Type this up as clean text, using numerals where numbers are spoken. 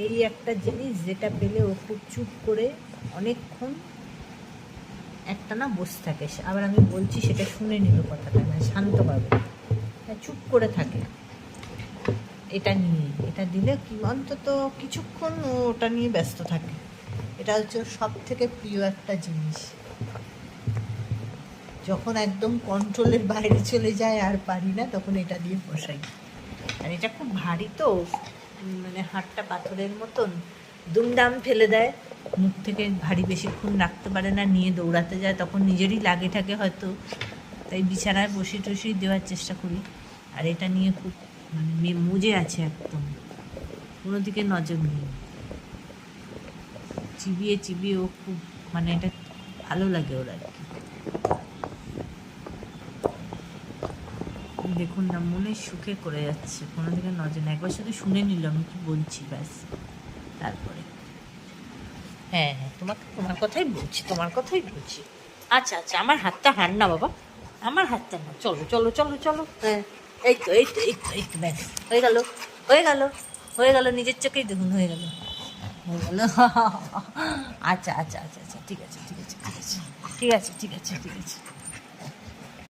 এই একটা জিনিস যেটা পেলে ও খুব চুপ করে অনেকক্ষণ একটা না বসে থাকে। আবার আমি বলছি সেটা শুনে নিল কথাটা, মানে শান্তভাবে চুপ করে থাকে। এটা নিয়ে, এটা দিলে কি অন্তত কিছুক্ষণ ও ওটা নিয়ে ব্যস্ত থাকে। এটা হচ্ছে ওর সব থেকে প্রিয় একটা জিনিস। যখন একদম কন্ট্রোলের বাইরে চলে যায় আর পারি না, তখন এটা দিয়ে বসাই। আর এটা খুব ভারী তো, মানে হাড়টা পাথরের মতন, দুমদাম ফেলে দেয়, মুখ থেকে ভারী বেশিক্ষণ রাখতে পারে না, নিয়ে দৌড়াতে যায়, তখন নিজেরই লাগে থাকে হয়তো, তাই বিছানায় বসে টসেই দেওয়ার চেষ্টা করি। আর এটা নিয়ে খুব মানে মুজে আছে একদম, কোনো দিকে নজর নেই, চিবিয়ে চিবিয়ে ও খুব মানে এটা ভালো লাগে ওর আর কি। দেখুন না, মনের সুখে করে যাচ্ছে, কোনো দিকে নজর নেই, একবার শুধু শুনে নিল আমি কি বলছি, ব্যাস। তারপরে হ্যাঁ হ্যাঁ, তোমার কথাই বলছি, তোমার কথাই বলছি। আচ্ছা আচ্ছা, আমার হাতটা হার না বাবা, আমার হাতটা না, চলো চলো চলো চলো। হ্যাঁ, এই তো এই তো এই তো এই তো, ব্যাস হয়ে গেল হয়ে গেল হয়ে গেল, নিজের চোখেই দেখুন হয়ে গেল হয়ে গেল। আচ্ছা আচ্ছা আচ্ছা আচ্ছা, ঠিক আছে ঠিক আছে ঠিক আছে ঠিক আছে ঠিক আছে ঠিক আছে।